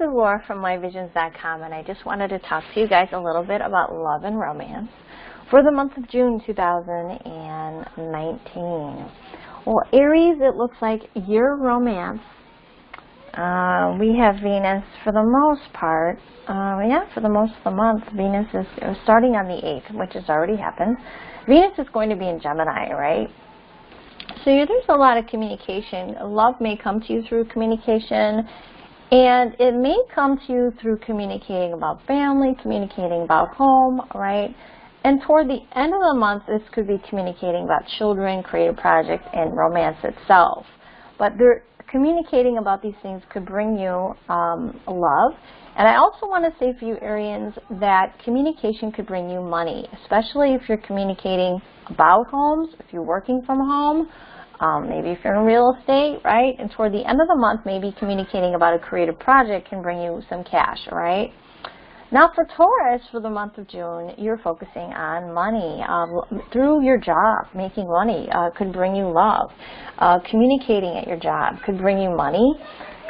is Laura from LIVEVISIONZ.com, and I just wanted to talk to you guys a little bit about love and romance for the month of June 2019. Well, Aries, it looks like your romance, we have Venus for the most part, for the most of the month. Venus is starting on the 8th, which has already happened. Venus is going to be in Gemini, right? So there's a lot of communication. Love may come to you through communication, and it may come to you through communicating about family, communicating about home, right? And toward the end of the month, this could be communicating about children, creative project, and romance itself. But communicating about these things could bring you love. And I also want to say for you Arians that communication could bring you money, especially if you're communicating about homes, if you're working from home, maybe if you're in real estate, right? And toward the end of the month, maybe communicating about a creative project can bring you some cash, right? Now for Taurus, for the month of June, you're focusing on money. Through your job, making money could bring you love. Communicating at your job could bring you money,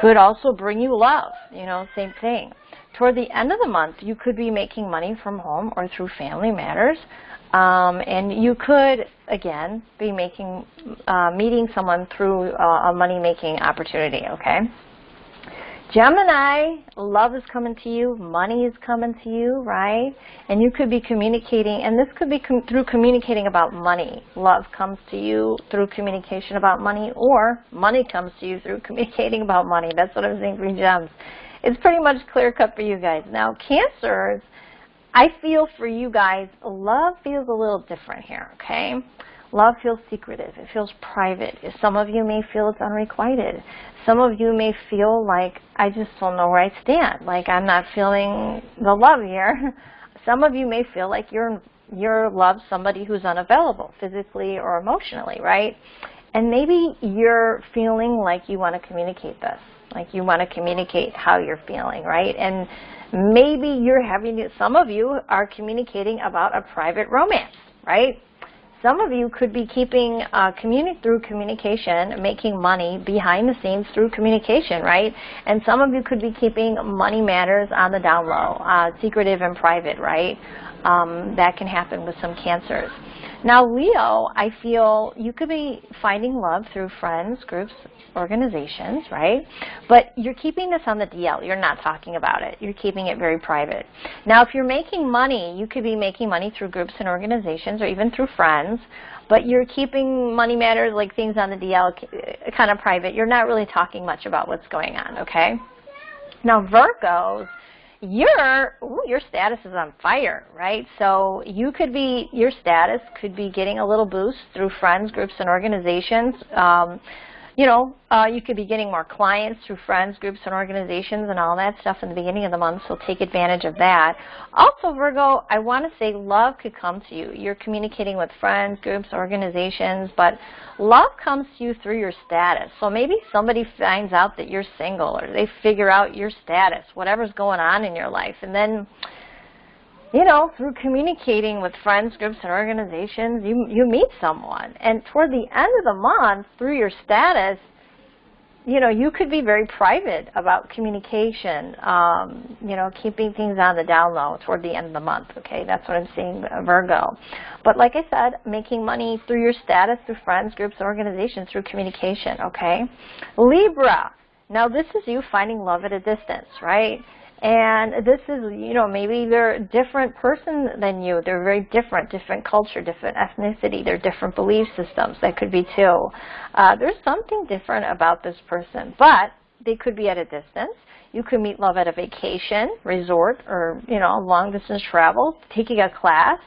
could also bring you love, same thing. Toward the end of the month, you could be making money from home or through family matters. And you could, again, be meeting someone through a money-making opportunity, okay? Gemini, love is coming to you, money is coming to you, right? And you could be communicating, and this could be through communicating about money. Love comes to you through communication about money, or money comes to you through communicating about money. That's what I'm saying for gems. It's pretty much clear-cut for you guys. Now, Cancers, I feel for you guys, love feels a little different here, okay? Love feels secretive. It feels private. Some of you may feel it's unrequited. Some of you may feel like, I just don't know where I stand. Like, I'm not feeling the love here. Some of you may feel like you're love somebody who's unavailable, physically or emotionally, right? And maybe you're feeling like you want to communicate this. Like you want to communicate how you're feeling, right? And maybe some of you are communicating about a private romance, right? Some of you could be keeping through communication, making money behind the scenes through communication, right? And some of you could be keeping money matters on the down low, secretive and private, right? That can happen with some Cancers. Now, Leo, I feel you could be finding love through friends, groups, organizations, right? But you're keeping this on the DL. You're not talking about it. You're keeping it very private. Now, if you're making money, you could be making money through groups and organizations or even through friends, but you're keeping money matters, like things on the DL, kind of private. You're not really talking much about what's going on, okay? Now, Virgos, your status is on fire, right? So your status could be getting a little boost through friends, groups, and organizations. You could be getting more clients through friends, groups, and organizations and all that stuff in the beginning of the month, so take advantage of that. Also, Virgo, I want to say love could come to you. You're communicating with friends, groups, organizations, but love comes to you through your status. So maybe somebody finds out that you're single, or they figure out your status, whatever's going on in your life, and then through communicating with friends, groups, and organizations, you meet someone. And toward the end of the month, through your status, you could be very private about communication, keeping things on the down low toward the end of the month, okay? That's what I'm seeing, Virgo. But like I said, making money through your status, through friends, groups, organizations, through communication, okay? Libra, now this is you finding love at a distance, right? And this is, maybe they're a different person than you. They're very different culture, different ethnicity. They're different belief systems. That could be too. There's something different about this person, but they could be at a distance. You could meet love at a vacation, resort, or, long distance travel, taking a class,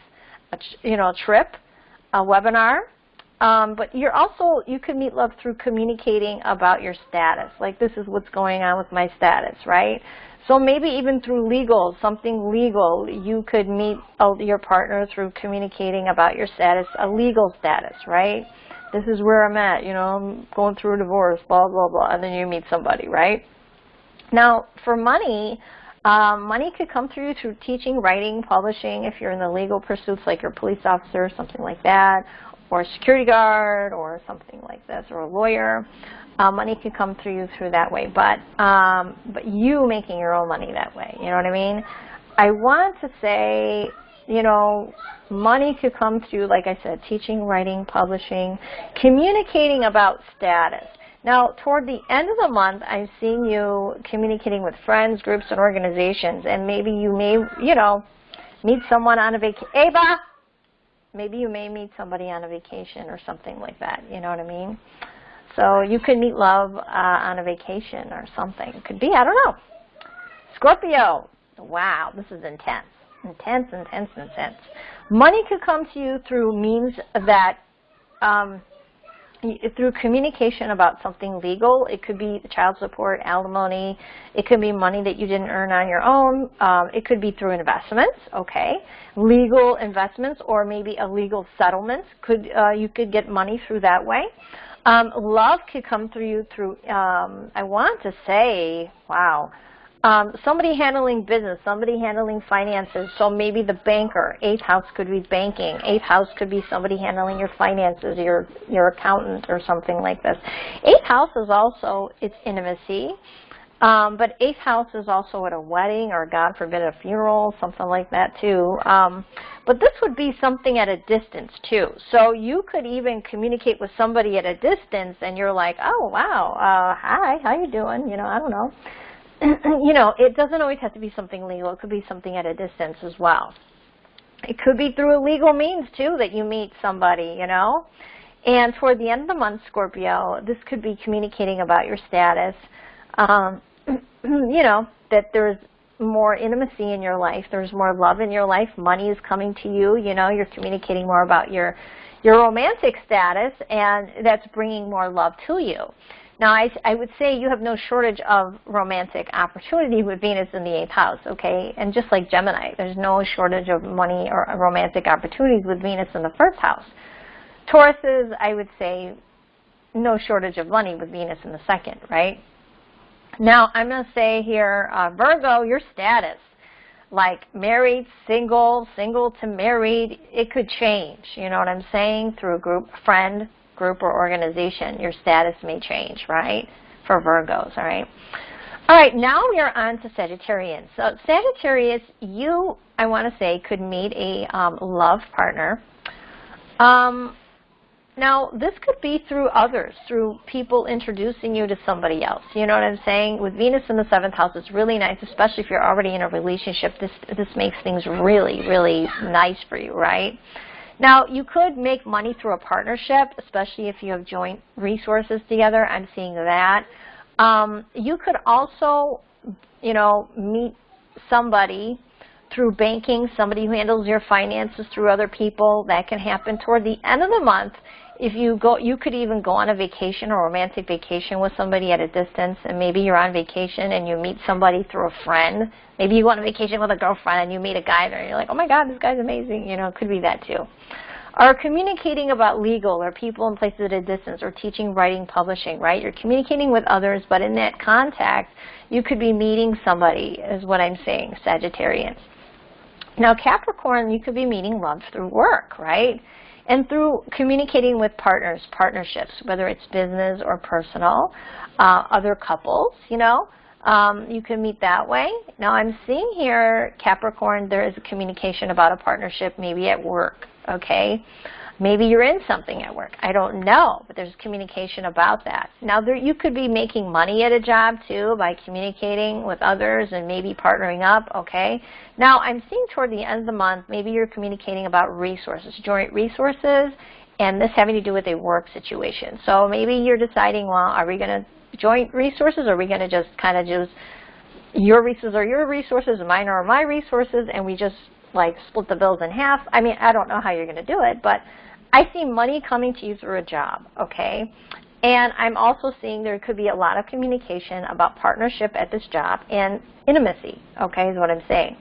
a trip, a webinar. But you could meet love through communicating about your status. Like, this is what's going on with my status, right? So maybe even through something legal, you could meet your partner through communicating about your status, a legal status, right? This is where I'm at, I'm going through a divorce, blah, blah, blah, and then you meet somebody, right? Now, for money, money could come through teaching, writing, publishing, if you're in the legal pursuits, like you're a police officer, something like that, or a security guard, or something like this, or a lawyer. Money could come through you through that way, but you making your own money that way, you know what I mean? I want to say, you know, money could come through, like I said, teaching, writing, publishing, communicating about status. Now, toward the end of the month, I'm seeing you communicating with friends, groups, and organizations, and maybe you may, you know, meet someone on a vacation. Ava! Maybe you may meet somebody on a vacation or something like that, you know what I mean? So you could meet love on a vacation or something. Could be, I don't know. Scorpio. Wow, this is intense. Intense, intense, intense. Money could come to you through means that, through communication about something legal. It could be child support, alimony. It could be money that you didn't earn on your own. It could be through investments, okay. Legal investments, or maybe a legal settlement. You could get money through that way. Love could come through you through, I want to say, wow, somebody handling business, somebody handling finances. So maybe the banker, 8th house could be banking. 8th house could be somebody handling your finances, your accountant or something like this. 8th house is also, it's intimacy. But 8th house is also at a wedding or, God forbid, a funeral, something like that too. But this would be something at a distance too. So you could even communicate with somebody at a distance and you're like, oh, wow, hi, how you doing? You know, I don't know. You know, it doesn't always have to be something legal. It could be something at a distance as well. It could be through a legal means too that you meet somebody, you know. And toward the end of the month, Scorpio, this could be communicating about your status. You know, that there's more intimacy in your life, there's more love in your life, money is coming to you, you know, you're communicating more about your romantic status, and that's bringing more love to you. Now, I would say you have no shortage of romantic opportunity with Venus in the 8th house, okay? And just like Gemini, there's no shortage of money or romantic opportunities with Venus in the 1st house. Tauruses, I would say, no shortage of money with Venus in the 2nd, right? Now, I'm going to say here, Virgo, your status, like married, single, single to married, it could change. You know what I'm saying? Through a group, friend, group, or organization, your status may change, right? For Virgos, all right? All right, now we are on to Sagittarians. So Sagittarius, you, I want to say, could meet a love partner. Now, this could be through others, through people introducing you to somebody else. You know what I'm saying? With Venus in the 7th house, it's really nice, especially if you're already in a relationship. This makes things really, really nice for you, right? Now, you could make money through a partnership, especially if you have joint resources together. I'm seeing that. You could also, you know, meet somebody through banking, somebody who handles your finances through other people. That can happen toward the end of the month. If you go, you could even go on a vacation, a romantic vacation with somebody at a distance, and maybe you're on vacation and you meet somebody through a friend. Maybe you go on a vacation with a girlfriend and you meet a guy there and you're like, oh my God, this guy's amazing. You know, it could be that too. Or communicating about legal or people in places at a distance, or teaching, writing, publishing, right? You're communicating with others, but in that contact, you could be meeting somebody, is what I'm saying, Sagittarians. Now, Capricorn, you could be meeting love through work, right? And through communicating with partners, partnerships, whether it's business or personal, other couples, you know, you can meet that way. Now, I'm seeing here, Capricorn, there is a communication about a partnership, maybe at work, okay? Maybe you're in something at work. I don't know, but there's communication about that. Now, you could be making money at a job, too, by communicating with others and maybe partnering up, okay? Now, I'm seeing toward the end of the month, maybe you're communicating about resources, joint resources, and this having to do with a work situation. So maybe you're deciding, well, are we going to joint resources, or are we going to just kind of just, your resources are your resources, and mine are my resources, and we just, like, split the bills in half? I mean, I don't know how you're going to do it, but I see money coming to you through a job, okay? And I'm also seeing there could be a lot of communication about partnership at this job and intimacy, okay, is what I'm saying.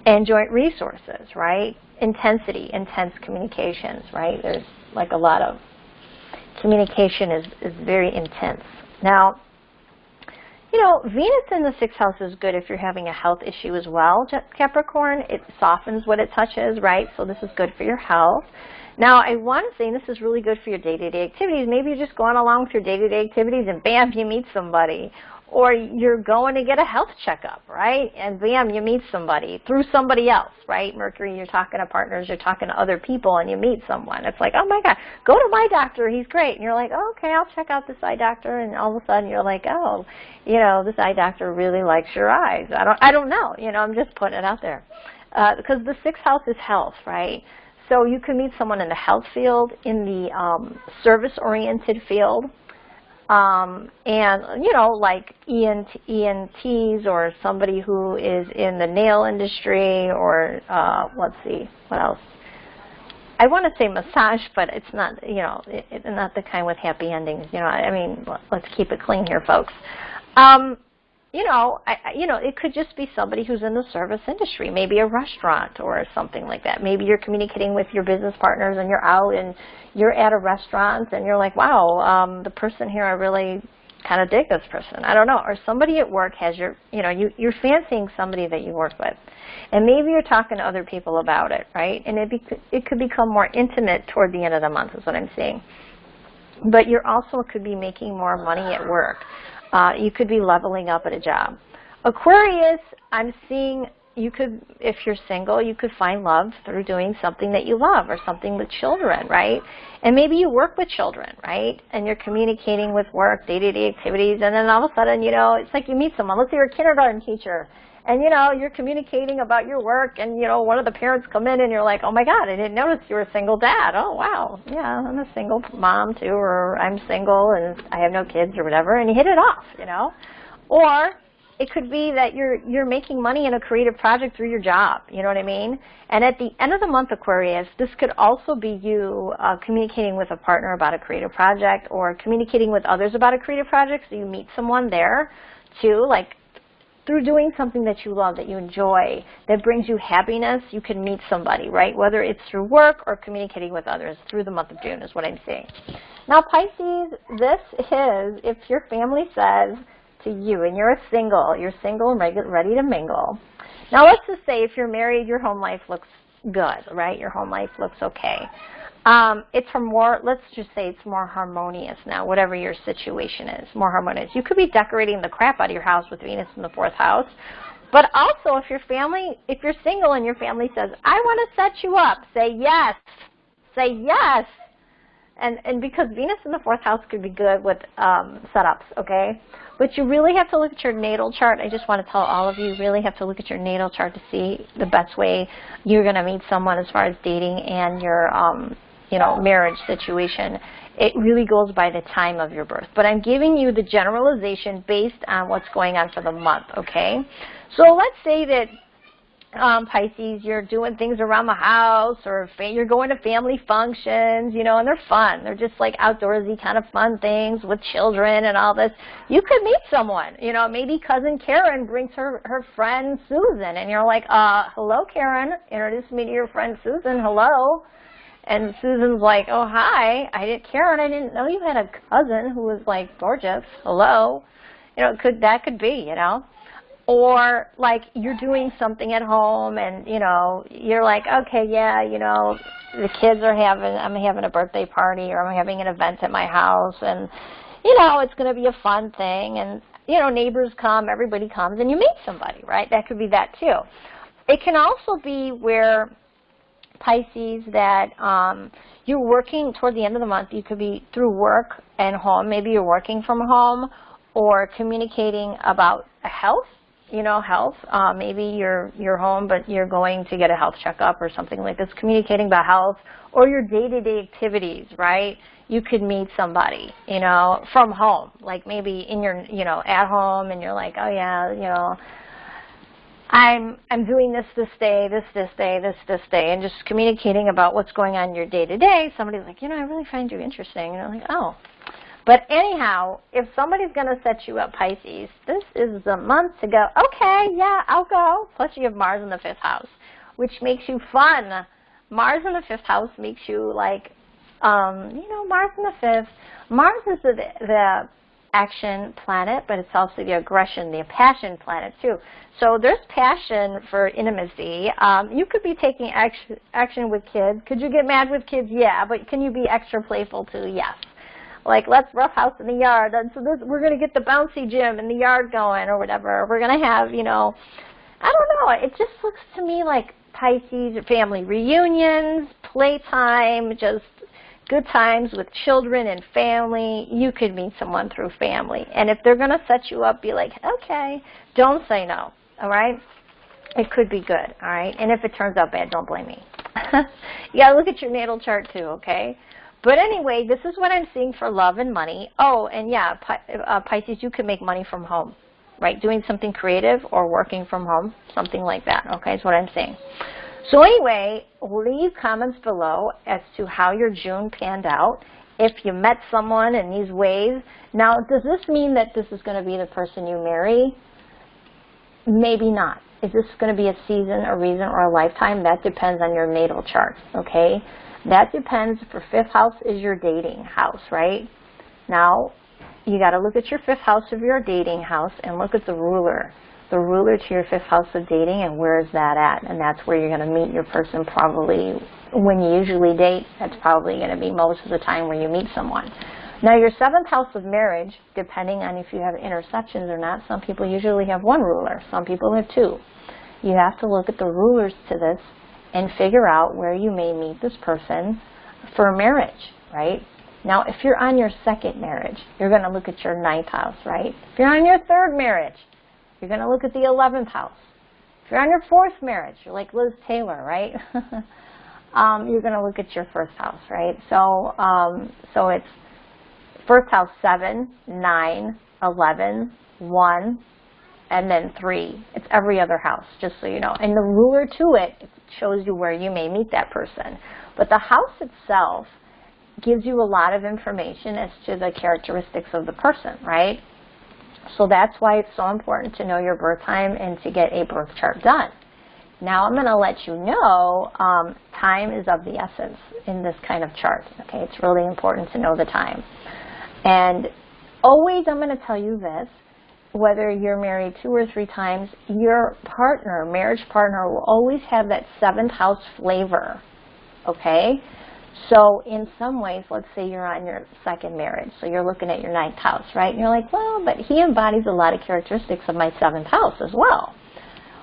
And joint resources, right? Intensity, intense communications, right? There's like a lot of communication is very intense. Now, you know, Venus in the 6th house is good if you're having a health issue as well, Capricorn. It softens what it touches, right? So this is good for your health. Now, I want to say, and this is really good for your day-to-day activities, maybe you're just going along with your day-to-day activities and bam, you meet somebody. Or you're going to get a health checkup, right? And bam, you meet somebody through somebody else, right? Mercury, you're talking to partners, you're talking to other people, and you meet someone. It's like, oh my God, go to my doctor, he's great. And you're like, oh, okay, I'll check out this eye doctor. And all of a sudden you're like, oh, you know, this eye doctor really likes your eyes. I don't know, you know, I'm just putting it out there. Because the 6th house is health, right? So you can meet someone in the health field, in the service-oriented field. And, you know, like ENTs or somebody who is in the nail industry or, let's see, what else? I want to say massage, but it's not, you know, it's not the kind with happy endings. You know, I mean, let's keep it clean here, folks. You know, it could just be somebody who's in the service industry, maybe a restaurant or something like that. Maybe you're communicating with your business partners and you're out and you're at a restaurant and you're like, wow, the person here, I really kind of dig this person. I don't know. Or somebody at work has your, you know, you're fancying somebody that you work with. And maybe you're talking to other people about it, right? And it could become more intimate toward the end of the month is what I'm saying. But you also could be making more money at work. You could be leveling up at a job. Aquarius, I'm seeing you could, if you're single, you could find love through doing something that you love or something with children, right? And maybe you work with children, right? And you're communicating with work, day-to-day activities, and then all of a sudden, you know, it's like you meet someone. Let's say you're a kindergarten teacher, and, you know, you're communicating about your work, and, you know, one of the parents come in, and you're like, oh, my God, I didn't notice you were a single dad. Oh, wow, yeah, I'm a single mom, too, or I'm single, and I have no kids or whatever, and you hit it off, you know? Or it could be that you're making money in a creative project through your job, you know what I mean? And at the end of the month, Aquarius, this could also be you communicating with a partner about a creative project or communicating with others about a creative project, so you meet someone there, too, like, through doing something that you love, that you enjoy, that brings you happiness, you can meet somebody, right? Whether it's through work or communicating with others through the month of June is what I'm saying. Now, Pisces, this is if your family says to you, and you're single and ready to mingle. Now, let's just say if you're married, your home life looks good, right? Your home life looks okay. It's more, let's just say it's more harmonious now, whatever your situation is, more harmonious. You could be decorating the crap out of your house with Venus in the 4th house. But also, if you're single and your family says, I want to set you up, say yes. Say yes. And because Venus in the 4th house could be good with setups, okay? But you really have to look at your natal chart. I just want to tell all of you, you really have to look at your natal chart to see the best way you're going to meet someone as far as dating and your you know, marriage situation. It really goes by the time of your birth. But I'm giving you the generalization based on what's going on for the month, okay? So let's say that Pisces, you're doing things around the house or you're going to family functions, you know, and they're fun. They're just like outdoorsy kind of fun things with children and all this. You could meet someone, you know, maybe cousin Karen brings her friend Susan and you're like, hello Karen, introduce me to your friend Susan, hello. And Susan's like, oh, hi, Karen, I didn't know you had a cousin who was like gorgeous, hello. You know, that could be, you know. Or like you're doing something at home and, you know, you're like, okay, yeah, you know, the kids are I'm having a birthday party or I'm having an event at my house and, you know, it's going to be a fun thing and, you know, neighbors come, everybody comes and you meet somebody, right? That could be that too. It can also be where Pisces that you're working toward the end of the month. You could be through work and home. Maybe you're working from home or communicating about health. You know, health. Maybe you're home, but you're going to get a health checkup or something like this. Communicating about health or your day-to-day activities, right? You could meet somebody, you know, from home. Like maybe in your, you know, at home, and you're like, oh yeah, you know, I'm doing this day, this day, and just communicating about what's going on in your day-to-day. Somebody's like, you know, I really find you interesting. And you're like, oh. But anyhow, if somebody's going to set you up, Pisces, this is the month to go, okay, yeah, I'll go. Plus you have Mars in the 5th house, which makes you fun. Mars in the 5th house makes you like, you know, Mars in the 5th. Mars is action planet, but it's also the aggression, the passion planet too. So there's passion for intimacy. You could be taking action with kids. Could you get mad with kids? Yeah, but can you be extra playful too? Yes. Like, let's roughhouse in the yard. And so we're going to get the bouncy gym in the yard going or whatever. We're going to have, you know, I don't know. It just looks to me like Pisces, family reunions, playtime, just good times with children and family. You could meet someone through family. And if they're going to set you up, be like, okay, don't say no, all right? It could be good, all right? And if it turns out bad, don't blame me. You got to look at your natal chart too, okay? But anyway, this is what I'm seeing for love and money. Oh, and yeah, Pisces, you can make money from home, right? Doing something creative or working from home, something like that, okay, is what I'm saying. So anyway, leave comments below as to how your June panned out. If you met someone in these ways. Now, does this mean that this is going to be the person you marry? Maybe not. Is this going to be a season, a reason, or a lifetime? That depends on your natal chart, okay? That depends. For fifth house is your dating house, right? Now, you got to look at your fifth house of your dating house and look at the ruler to your fifth house of dating, and where is that at? And that's where you're going to meet your person probably when you usually date. That's probably going to be most of the time where you meet someone. Now, your seventh house of marriage, depending on if you have intersections or not, some people usually have one ruler. Some people have two. You have to look at the rulers to this and figure out where you may meet this person for marriage, right? Now, if you're on your second marriage, you're going to look at your ninth house, right? If you're on your third marriage, you're going to look at the 11th house. If you're on your fourth marriage, you're like Liz Taylor, right? You're going to look at your first house, right? So it's first house 7, 9, 11, 1, and then 3. It's every other house, just so you know. And the ruler to it shows you where you may meet that person. But the house itself gives you a lot of information as to the characteristics of the person, right? So that's why it's so important to know your birth time and to get a birth chart done. Now I'm going to let you know time is of the essence in this kind of chart. Okay, it's really important to know the time. And always I'm going to tell you this, whether you're married 2 or 3 times, your partner, marriage partner, will always have that 7th house flavor, okay? So in some ways, let's say you're on your second marriage, so you're looking at your 9th house, right? And you're like, well, but he embodies a lot of characteristics of my 7th house as well.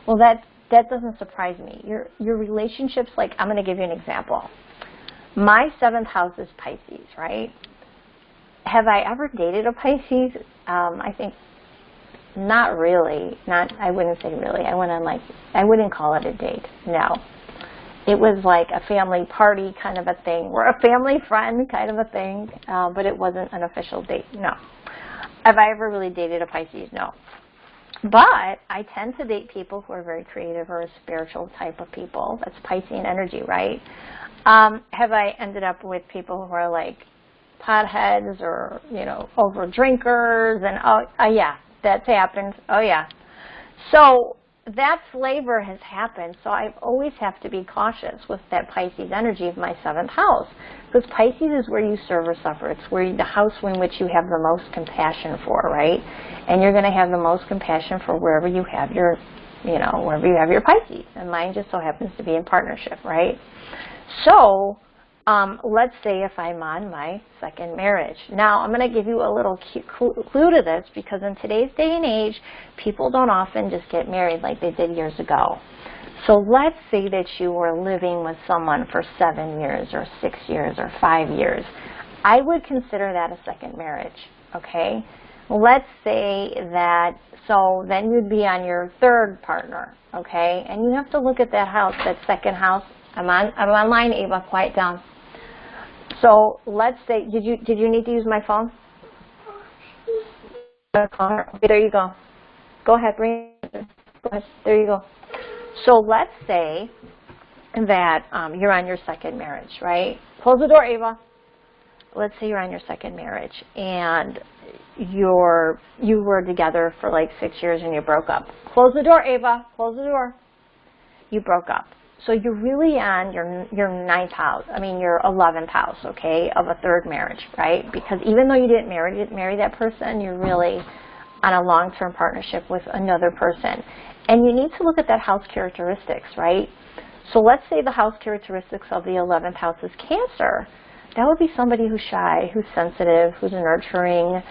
Well, that doesn't surprise me. Your relationships, like, I'm going to give you an example. My 7th house is Pisces, right? Have I ever dated a Pisces? I think not really. I wouldn't say really. I wouldn't call it a date. No. It was like a family party kind of a thing, or a family friend kind of a thing, but it wasn't an official date. No. Have I ever really dated a Pisces? No. But I tend to date people who are very creative or a spiritual type of people. That's Piscean energy, right? Have I ended up with people who are like potheads or, you know, over drinkers? And yeah, that's happened. Oh yeah. So that flavor has happened, so I always have to be cautious with that Pisces energy of my 7th house, because Pisces is where you serve or suffer. It's where the house in which you have the most compassion for, right? And you're going to have the most compassion for wherever you have your, wherever you have your Pisces. And mine just so happens to be in partnership, right? So let's say if I'm on my second marriage. Now, I'm going to give you a little clue to this, because in today's day and age, people don't often just get married like they did years ago. So let's say that you were living with someone for 7 years or 6 years or 5 years. I would consider that a second marriage, okay? Let's say that, so then you'd be on your third partner, okay? And you have to look at that house, that second house. I'm online, Ava, quiet down. So let's say, did you need to use my phone? Okay, there you go. Go ahead, bring it. Go ahead. There you go. So let's say that you're on your second marriage, right? Close the door, Ava. Let's say you're on your second marriage and you were together for like 6 years and you broke up. Close the door, Ava. Close the door. You broke up. So you're really on your ninth house, your 11th house, okay, of a third marriage, right? Because even though you didn't marry that person, you're really on a long-term partnership with another person. And you need to look at that house characteristics, right? So let's say the house characteristics of the 11th house is Cancer. That would be somebody who's shy, who's sensitive, who's nurturing,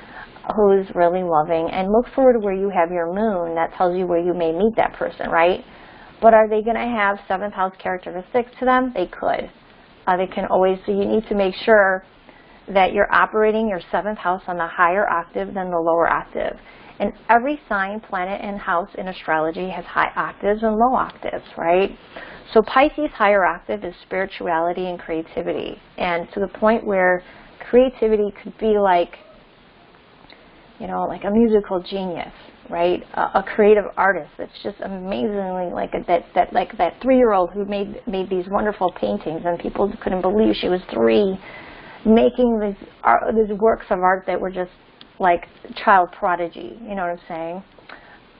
who's really loving. And look forward to where you have your moon. That tells you where you may meet that person, right? But are they going to have 7th house characteristics to them? They could. They can always, so you need to make sure that you're operating your 7th house on the higher octave than the lower octave. And every sign, planet, and house in astrology has high octaves and low octaves, right? So Pisces' higher octave is spirituality and creativity. And to the point where creativity could be like, like a musical genius, right? A creative artist that's just amazingly like that 3-year-old who made these wonderful paintings, and people couldn't believe she was 3, making these works of art that were just like child prodigy. You know what I'm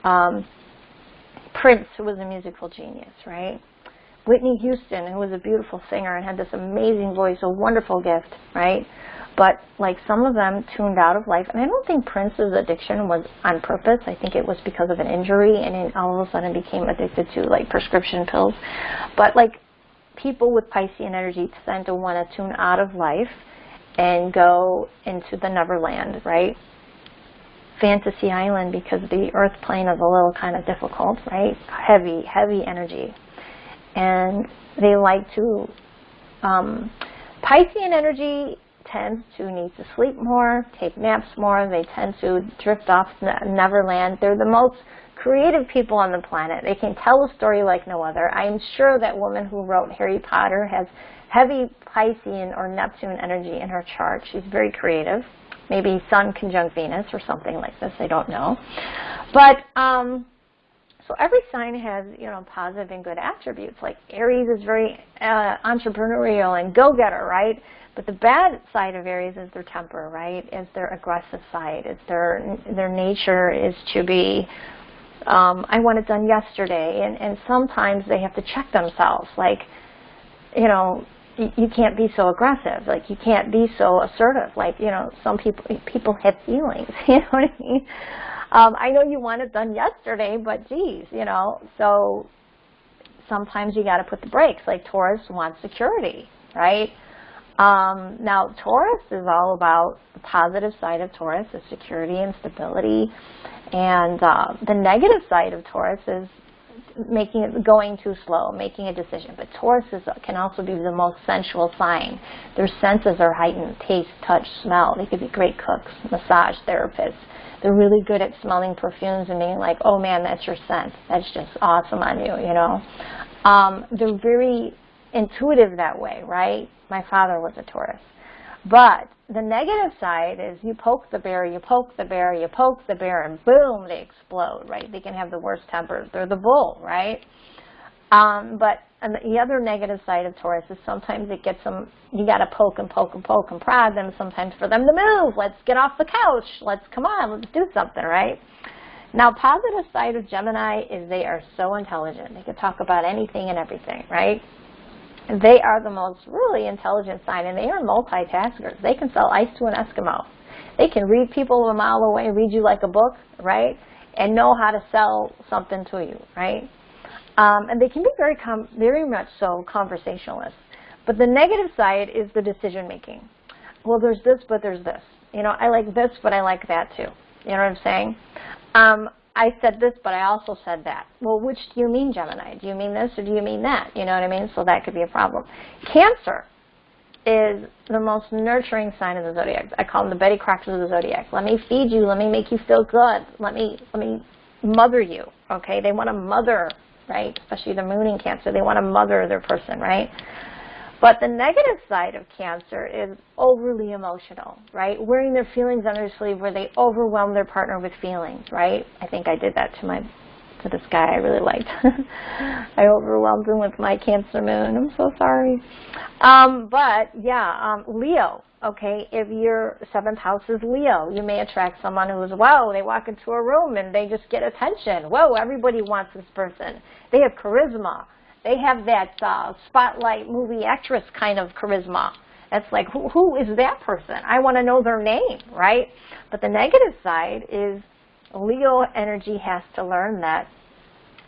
saying? Prince, who was a musical genius, right? Whitney Houston, who was a beautiful singer and had this amazing voice, a wonderful gift, right? But like some of them tuned out of life. And I don't think Prince's addiction was on purpose. I think it was because of an injury, and then all of a sudden became addicted to like prescription pills. But like people with Piscean energy tend to want to tune out of life and go into the Neverland, right? Fantasy Island, because the earth plane is a little kind of difficult, right? Heavy energy. And they like to, Piscean energy tends to need to sleep more, take naps more. They tend to drift off Neverland. They're the most creative people on the planet. They can tell a story like no other. I'm sure that woman who wrote Harry Potter has heavy Piscean or Neptune energy in her chart. She's very creative. Maybe Sun conjunct Venus or something like this. I don't know. But so every sign has, positive and good attributes. Like Aries is very entrepreneurial and go-getter, right? But the bad side of Aries is their temper, right? Is their aggressive side. It's their nature is to be, I want it done yesterday. And sometimes they have to check themselves. Like, you can't be so aggressive. Like, you can't be so assertive. Like, some people have feelings. You know what I mean? I know you want it done yesterday, but geez, so sometimes you got to put the brakes. Like Taurus wants security, right? Now, Taurus is all about the positive side of Taurus is security and stability. And the negative side of Taurus is going too slow, making a decision. But Taurus can also be the most sensual sign. Their senses are heightened, taste, touch, smell. They could be great cooks, massage therapists. They're really good at smelling perfumes and being like, oh man, that's your scent. That's just awesome on you, They're very intuitive that way, right? My father was a Taurus. But the negative side is you poke the bear, you poke the bear, you poke the bear, and boom, they explode, right? They can have the worst tempers. They're the bull, right? But the other negative side of Taurus is sometimes it gets them, you got to poke and poke and poke and prod them sometimes for them to move. Let's get off the couch. Come on, let's do something, right? Now, positive side of Gemini is they are so intelligent. They can talk about anything and everything, right? They are the most really intelligent sign, and they are multitaskers. They can sell ice to an Eskimo. They can read people a mile away, read you like a book, right? And know how to sell something to you, right? And they can be very much so conversationalists. But the negative side is the decision making. Well, there's this, but there's this. I like this, but I like that too. You know what I'm saying? I said this, but I also said that. Well, which do you mean, Gemini? Do you mean this or do you mean that? You know what I mean? So that could be a problem. Cancer is the most nurturing sign of the zodiac. I call them the Betty Crockers of the zodiac. Let me feed you. Let me make you feel good. Let me mother you. Okay? They want to mother, right? Especially the moon in Cancer. They want to mother their person, right? But the negative side of Cancer is overly emotional, right? Wearing their feelings on their sleeve where they overwhelm their partner with feelings, right? I think I did that to this guy I really liked. I overwhelmed him with my Cancer moon. I'm so sorry. But yeah, Leo, okay? If your 7th house is Leo, you may attract someone who's, wow, they walk into a room and they just get attention. Whoa, everybody wants this person. They have charisma. They have that spotlight movie actress kind of charisma. It's like, who is that person? I want to know their name, right? But the negative side is Leo energy has to learn that,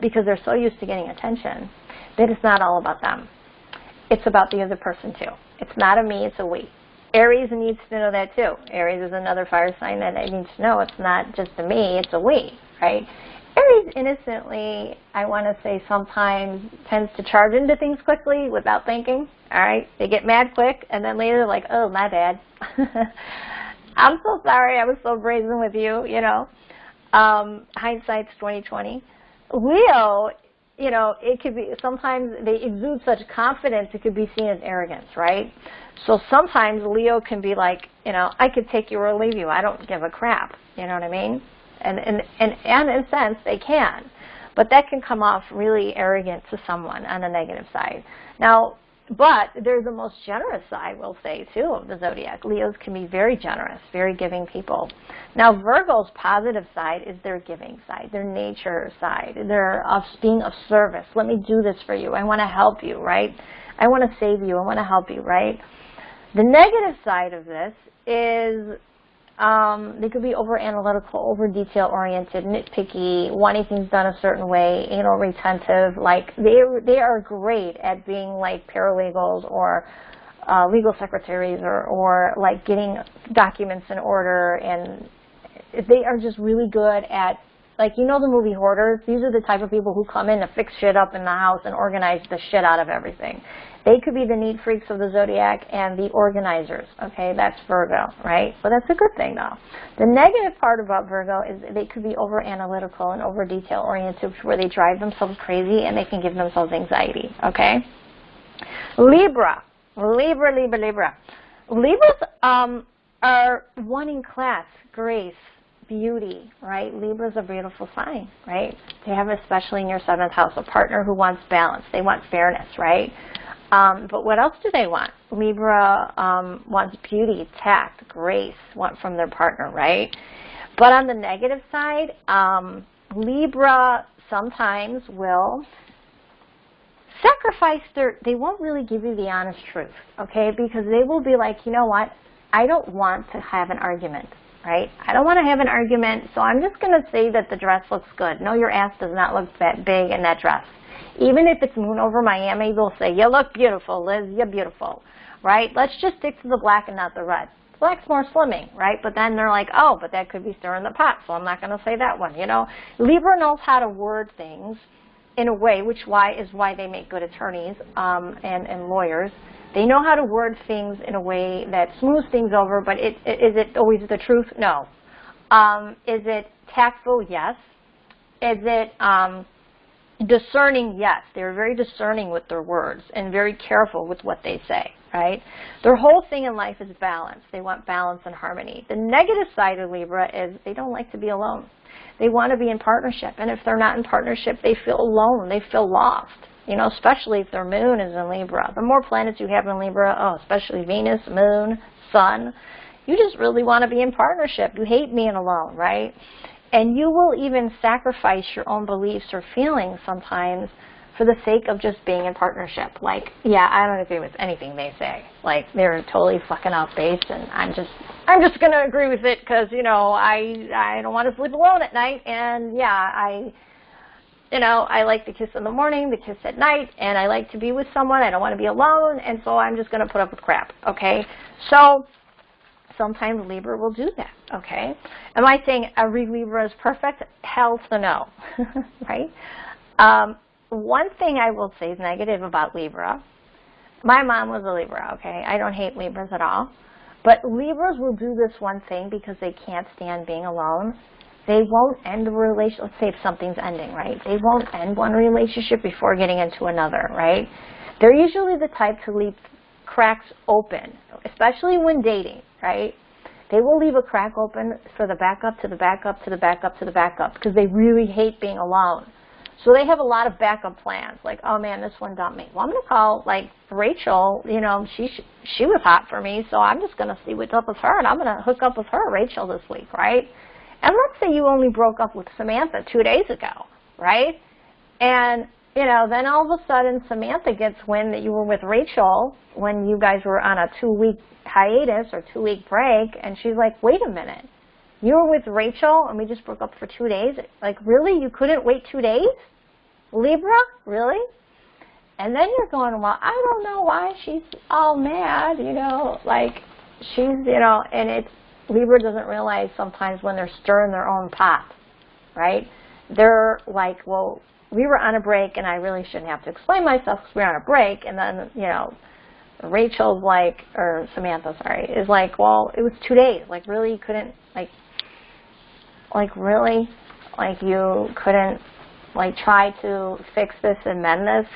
because they're so used to getting attention, that it's not all about them. It's about the other person too. It's not a me, it's a we. Aries needs to know that too. Aries is another fire sign that it needs to know it's not just a me, it's a we, right? Aries innocently, I want to say sometimes, tends to charge into things quickly without thinking, all right? They get mad quick, and then later like, oh, my bad. I'm so sorry, I was so brazen with you, you know. Hindsight's 20/20. Leo, you know, it could be, sometimes they exude such confidence, it could be seen as arrogance, right? So sometimes Leo can be like, you know, I could take you or leave you. I don't give a crap. You know what I mean? And in a sense, they can. But that can come off really arrogant to someone on the negative side. Now, but there's the most generous side, we'll say, too, of the zodiac. Leos can be very generous, very giving people. Now, Virgo's positive side is their giving side, their nature side, their being of service. Let me do this for you. I want to help you, right? I want to save you. I want to help you, right? The negative side of this is they could be over-analytical, over-detail-oriented, nitpicky, wanting things done a certain way, anal retentive. Like, they are great at being like paralegals or legal secretaries or like getting documents in order, and they are just really good at, like, you know the movie Hoarders? These are the type of people who come in to fix shit up in the house and organize the shit out of everything. They could be the neat freaks of the zodiac and the organizers, okay? That's Virgo, right? So that's a good thing, though. The negative part about Virgo is they could be over-analytical and over-detail-oriented, where they drive themselves crazy and they can give themselves anxiety, okay? Libra. Libras are wanting class, grace, beauty, right? Libra's a beautiful sign, right? They have, especially in your 7th house, a partner who wants balance. They want fairness, right? But what else do they want? Libra wants beauty, tact, grace, want from their partner, right? But on the negative side, Libra sometimes will sacrifice they won't really give you the honest truth, okay? Because they will be like, you know what? I don't want to have an argument, right? I don't want to have an argument, so I'm just going to say that the dress looks good. No, your ass does not look that big in that dress. Even if it's moon over Miami, they'll say, you look beautiful, Liz, you're beautiful, right? Let's just stick to the black and not the red. Black's more slimming, right? But then they're like, oh, but that could be stirring the pot, so I'm not going to say that one, you know? Libra knows how to word things in a way, is why they make good attorneys and lawyers. They know how to word things in a way that smooths things over, but is it always the truth? No. Is it tactful? Yes. Is it discerning? Yes. They're very discerning with their words and very careful with what they say, right? Their whole thing in life is balance. They want balance and harmony. The negative side of Libra is they don't like to be alone. They want to be in partnership, and if they're not in partnership, they feel alone. They feel lost. You know, especially if their moon is in Libra. The more planets you have in Libra, especially Venus, moon, sun, you just really want to be in partnership. You hate being alone, right? And you will even sacrifice your own beliefs or feelings sometimes for the sake of just being in partnership. Like, yeah, I don't agree with anything they say. Like, they're totally fucking off base, and I'm just going to agree with it because, you know, I don't want to sleep alone at night, and yeah, you know, I like to kiss in the morning, the kiss at night, and I like to be with someone. I don't want to be alone, and so I'm just going to put up with crap, okay? So sometimes Libra will do that, okay? Am I saying every Libra is perfect? Hell to no, right? One thing I will say is negative about Libra. My mom was a Libra, okay? I don't hate Libras at all. But Libras will do this one thing because they can't stand being alone. They won't end a relationship. Let's say if something's ending, right? They won't end one relationship before getting into another, right? They're usually the type to leave cracks open, especially when dating, right? They will leave a crack open for the backup to the backup to the backup to the backup because they really hate being alone. So they have a lot of backup plans, like, oh man, this one dumped me. Well, I'm going to call, like, Rachel, you know, she was hot for me, so I'm just going to see what's up with her, and I'm going to hook up with her, Rachel, this week, right? And let's say you only broke up with Samantha 2 days ago, right? And you know, then all of a sudden Samantha gets wind that you were with Rachel when you guys were on a 2-week hiatus or 2-week break, and she's like, wait a minute, you were with Rachel and we just broke up for 2 days? Like, really? You couldn't wait 2 days? Libra? Really? And then you're going, well, I don't know why she's all mad, you know, like she's, you know, and it's, Libra doesn't realize sometimes when they're stirring their own pot, right? They're like, well, we were on a break and I really shouldn't have to explain myself because we were on a break. And then, you know, Rachel's like, or Samantha, sorry, is like, well, it was 2 days. Like, really, you couldn't, like really? Like, you couldn't, like, try to fix this and mend this?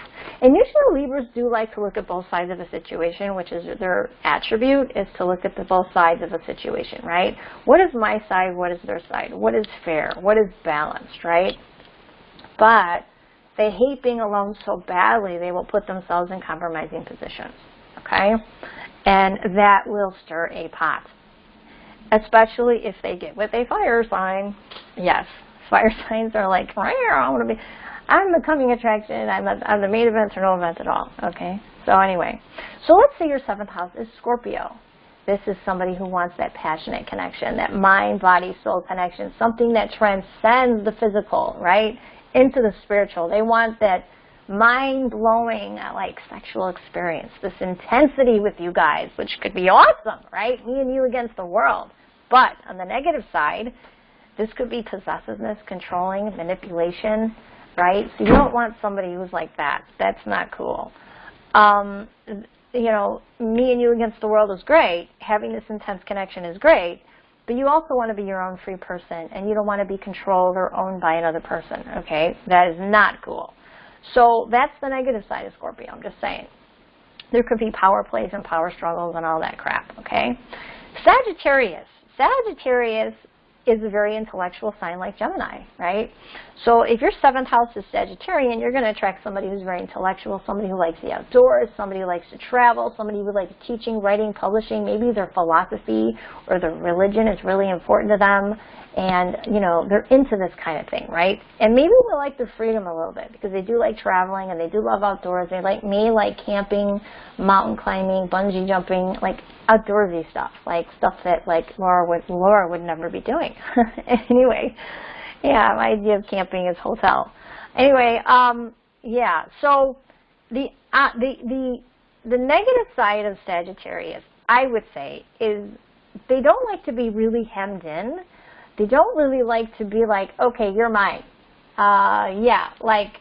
And usually Libras do like to look at both sides of a situation, which is their attribute, is to look at the both sides of a situation, right? What is my side? What is their side? What is fair? What is balanced, right? But they hate being alone so badly, they will put themselves in compromising positions, okay? And that will stir a pot, especially if they get with a fire sign. Yes, fire signs are like, I'm the coming attraction, I'm the main event or no event at all, okay? So anyway, so let's say your 7th house is Scorpio. This is somebody who wants that passionate connection, that mind, body, soul connection, something that transcends the physical, right, into the spiritual. They want that mind-blowing, like, sexual experience, this intensity with you guys, which could be awesome, right? Me and you against the world. But on the negative side, this could be possessiveness, controlling, manipulation, right? So you don't want somebody who's like that. That's not cool. You know, me and you against the world is great. Having this intense connection is great. But you also want to be your own free person, and you don't want to be controlled or owned by another person, okay? That is not cool. So that's the negative side of Scorpio, I'm just saying. There could be power plays and power struggles and all that crap, okay? Sagittarius. Sagittarius is a very intellectual sign like Gemini, right? So if your 7th house is Sagittarian, you're going to attract somebody who's very intellectual, somebody who likes the outdoors, somebody who likes to travel, somebody who likes teaching, writing, publishing. Maybe their philosophy or their religion is really important to them, and, you know, they're into this kind of thing, right? And maybe they like their freedom a little bit because they do like traveling and they do love outdoors. They like camping, mountain climbing, bungee jumping, like outdoorsy stuff that like Laura would never be doing. Anyway, yeah, my idea of camping is hotel. Anyway, yeah. So the negative side of Sagittarius, I would say, is they don't like to be really hemmed in. They don't really like to be like, okay, you're mine. Yeah, like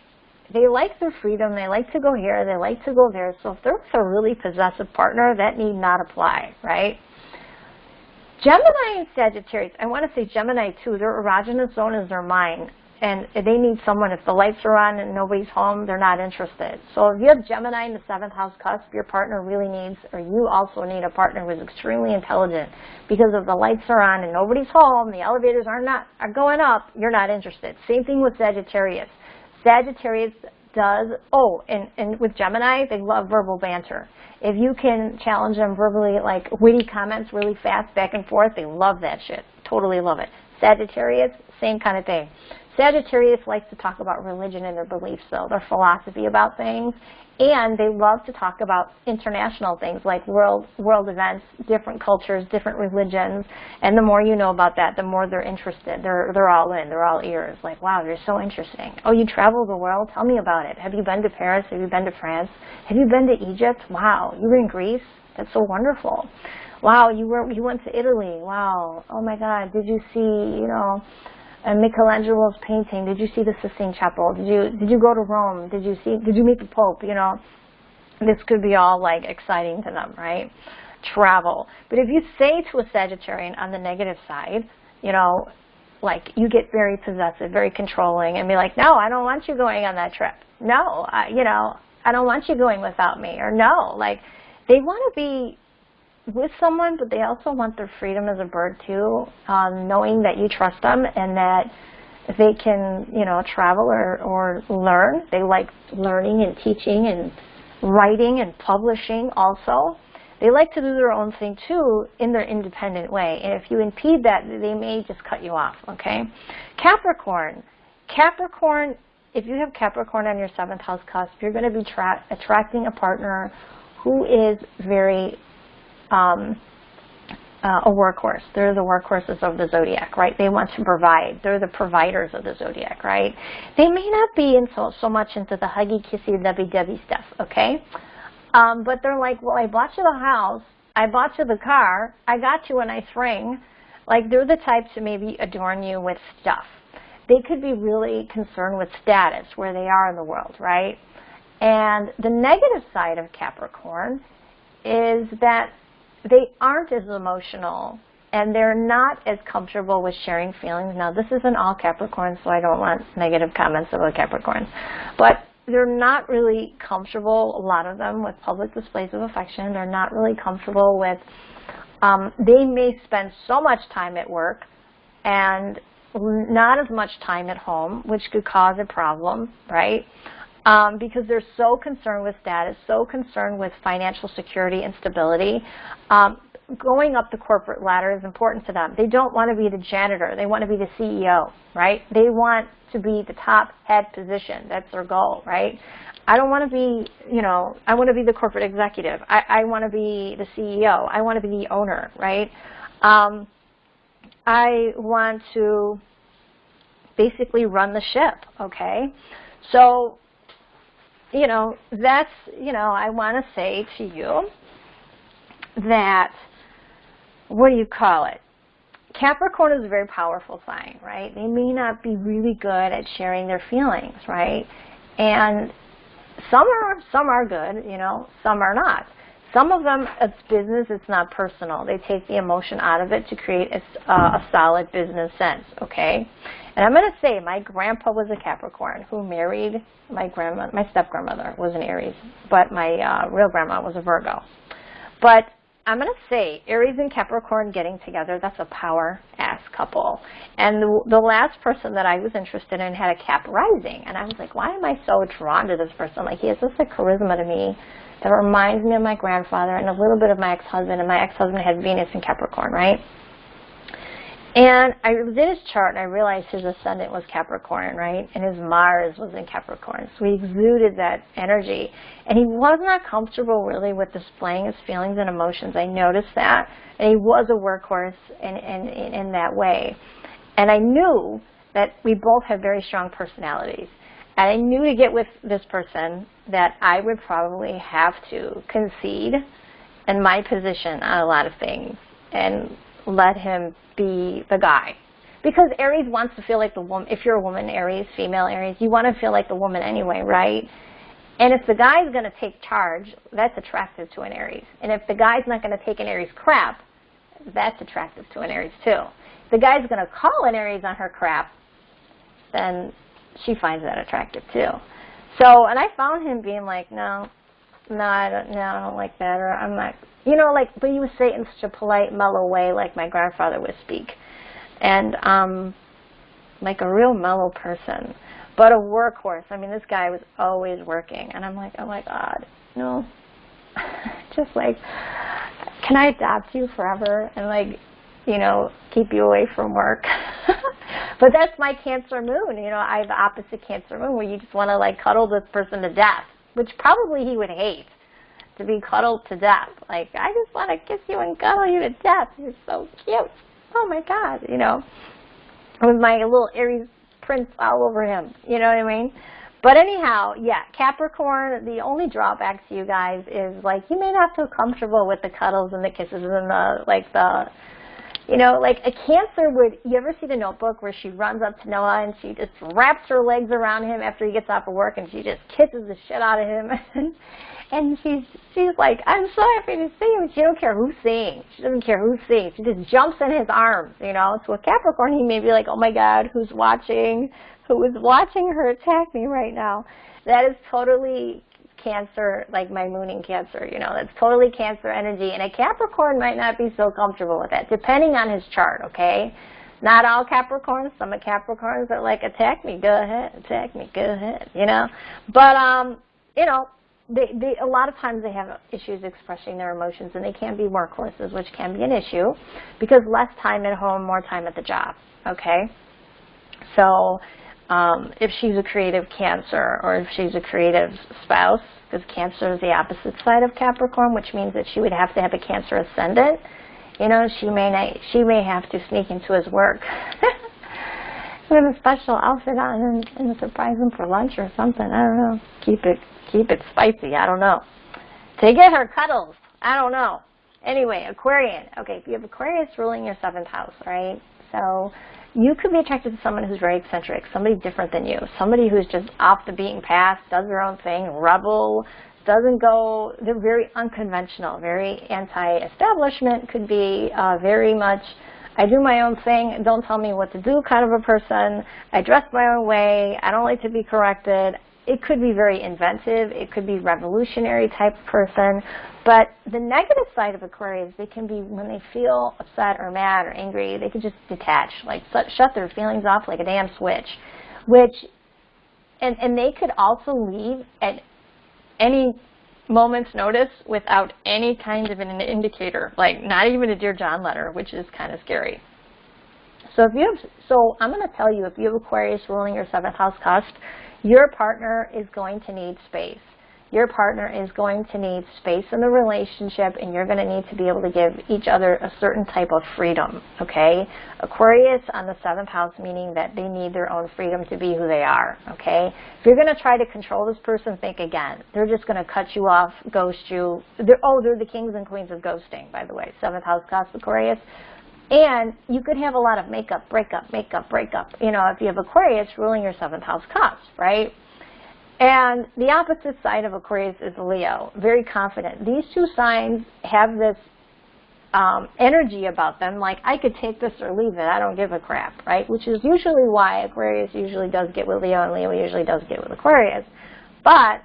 they like their freedom. They like to go here. They like to go there. So if they're with a really possessive partner, that need not apply, right? Gemini and Sagittarius, I want to say Gemini too, their erogenous zone is their mind. And they need someone, if the lights are on and nobody's home, they're not interested. So if you have Gemini in the 7th house cusp, your partner really needs, or you also need a partner who is extremely intelligent. Because if the lights are on and nobody's home, the elevators are going up, you're not interested. Same thing with Sagittarius. Sagittarius does, and with Gemini, they love verbal banter. If you can challenge them verbally, like witty comments really fast, back and forth, they love that shit. Totally love it. Sagittarius, same kind of thing. Sagittarius likes to talk about religion and their beliefs, though, their philosophy about things, and they love to talk about international things like world events, different cultures, different religions, and the more you know about that, the more they're interested. They're all in, they're all ears. Like, wow, you're so interesting. Oh, you travel the world? Tell me about it. Have you been to Paris? Have you been to France? Have you been to Egypt? Wow, you were in Greece? That's so wonderful. Wow, you went to Italy. Wow. Oh my God, did you see, you know, Michelangelo's painting? Did you see the Sistine Chapel? Did you go to Rome? Did you meet the Pope? You know, this could be all like exciting to them, right? Travel. But if you say to a Sagittarian on the negative side, you know, like you get very possessive, very controlling, and be like, no, I don't want you going on that trip. No, you know, I don't want you going without me. Or no, like they want to be with someone, but they also want their freedom as a bird too, knowing that you trust them and that they can, you know, travel or learn. They like learning and teaching and writing and publishing also. They like to do their own thing too in their independent way. And if you impede that, they may just cut you off, okay? Capricorn. Capricorn if you have Capricorn on your 7th house cusp, you're going to be attracting a partner who is very a workhorse. They're the workhorses of the zodiac, right? They want to provide. They're the providers of the zodiac, right? They may not be so much into the huggy, kissy, lovey-dovey stuff, okay? But they're like, well, I bought you the house, I bought you the car, I got you a nice ring. Like, they're the type to maybe adorn you with stuff. They could be really concerned with status, where they are in the world, right? And the negative side of Capricorn is that they aren't as emotional and they're not as comfortable with sharing feelings. Now, this isn't all Capricorn, so I don't want negative comments about Capricorns. But they're not really comfortable, a lot of them, with public displays of affection. They're not really comfortable with, they may spend so much time at work and not as much time at home, which could cause a problem, right? Because they're so concerned with status, so concerned with financial security and stability. Going up the corporate ladder is important to them. They don't want to be the janitor. They want to be the CEO, right? They want to be the top head position. That's their goal, right? I don't want to be, you know, I want to be the corporate executive. I want to be the CEO. I want to be the owner, right? I want to basically run the ship, okay? So, you know, that's, you know, I want to say to you that, what do you call it? Capricorn is a very powerful sign, right? They may not be really good at sharing their feelings, right? And some are good, you know, some are not. Some of them, it's business, it's not personal. They take the emotion out of it to create a solid business sense, okay? And I'm going to say my grandpa was a Capricorn who married my grandma. My step-grandmother was an Aries, but my real grandma was a Virgo. But I'm going to say Aries and Capricorn getting together, that's a power-ass couple. And the last person that I was interested in had a Cap rising. And I was like, why am I so drawn to this person? Like, he has such a charisma to me that reminds me of my grandfather and a little bit of my ex-husband. And my ex-husband had Venus in Capricorn, right? And I did his chart, and I realized his ascendant was Capricorn, right? And his Mars was in Capricorn. So he exuded that energy. And he was not comfortable, really, with displaying his feelings and emotions. I noticed that. And he was a workhorse in that way. And I knew that we both have very strong personalities. And I knew to get with this person that I would probably have to concede in my position on a lot of things and let him be the guy. Because Aries wants to feel like the woman. If you're a woman, Aries, female Aries, you want to feel like the woman anyway, right? And if the guy's going to take charge, that's attractive to an Aries. And if the guy's not going to take an Aries crap, that's attractive to an Aries too. If the guy's going to call an Aries on her crap, then she finds that attractive too. So, and I found him being like, no, I don't like that, or I'm not, you know, like, but he would say it in such a polite, mellow way, like my grandfather would speak. And like a real mellow person, but a workhorse. I mean, this guy was always working. And I'm like, oh my God, no. Just like, can I adopt you forever and, like, you know, keep you away from work? But that's my Cancer moon. You know, I have the opposite Cancer moon where you just want to, like, cuddle this person to death, which probably he would hate, to be cuddled to death. Like, I just want to kiss you and cuddle you to death. You're so cute. Oh my God, you know, with my little Aries prints all over him. You know what I mean? But anyhow, yeah, Capricorn, the only drawback to you guys is, like, you may not feel comfortable with the cuddles and the kisses and the, like, the, you know, like a Cancer would, you ever see The Notebook where she runs up to Noah and she just wraps her legs around him after he gets off of work and she just kisses the shit out of him? And she's like, I'm so happy to see him. She don't care who's seeing. She doesn't care who's seeing. She just jumps in his arms, you know. So with Capricorn, he may be like, oh my God, who's watching? Who is watching her attack me right now? That is totally Cancer, like my moon in Cancer, you know. That's totally Cancer energy. And a Capricorn might not be so comfortable with that, depending on his chart, okay? Not all Capricorns. Some of Capricorns are like, attack me, go ahead. Attack me, go ahead, you know. But, you know, They, a lot of times they have issues expressing their emotions, and they can be workhorses, which can be an issue, because less time at home, more time at the job, okay? So if she's a creative Cancer, or if she's a creative spouse, because Cancer is the opposite side of Capricorn, which means that she would have to have a Cancer ascendant. You know, she may have to sneak into his work with a special outfit on and surprise him for lunch or something. I don't know. Keep it spicy. I don't know. To get her cuddles. I don't know. Anyway, Aquarian. Okay, if you have Aquarius ruling your 7th house, right? So you could be attracted to someone who's very eccentric, somebody different than you, somebody who's just off the beaten path, does their own thing, rebel, doesn't go, they're very unconventional, very anti-establishment, could be very much, I do my own thing, don't tell me what to do kind of a person, I dress my own way, I don't like to be corrected. It could be very inventive, it could be revolutionary type of person, but the negative side of Aquarius, they can be, when they feel upset or mad or angry, they can just detach, like shut their feelings off like a damn switch, and they could also leave at any moment's notice without any kind of an indicator, like not even a Dear John letter, which is kind of scary. So I'm going to tell you, if you have Aquarius ruling your 7th house cusp, your partner is going to need space. Your partner is going to need space in the relationship, and you're going to need to be able to give each other a certain type of freedom, okay? Aquarius on the 7th house, meaning that they need their own freedom to be who they are, okay? If you're going to try to control this person, think again. They're just going to cut you off, ghost you. They're the kings and queens of ghosting, by the way, 7th house cusp Aquarius. And you could have a lot of makeup, breakup, you know, if you have Aquarius ruling your 7th house cusp, right? And the opposite side of Aquarius is Leo, very confident. These two signs have this energy about them, like I could take this or leave it, I don't give a crap, right? Which is usually why Aquarius usually does get with Leo and Leo usually does get with Aquarius. But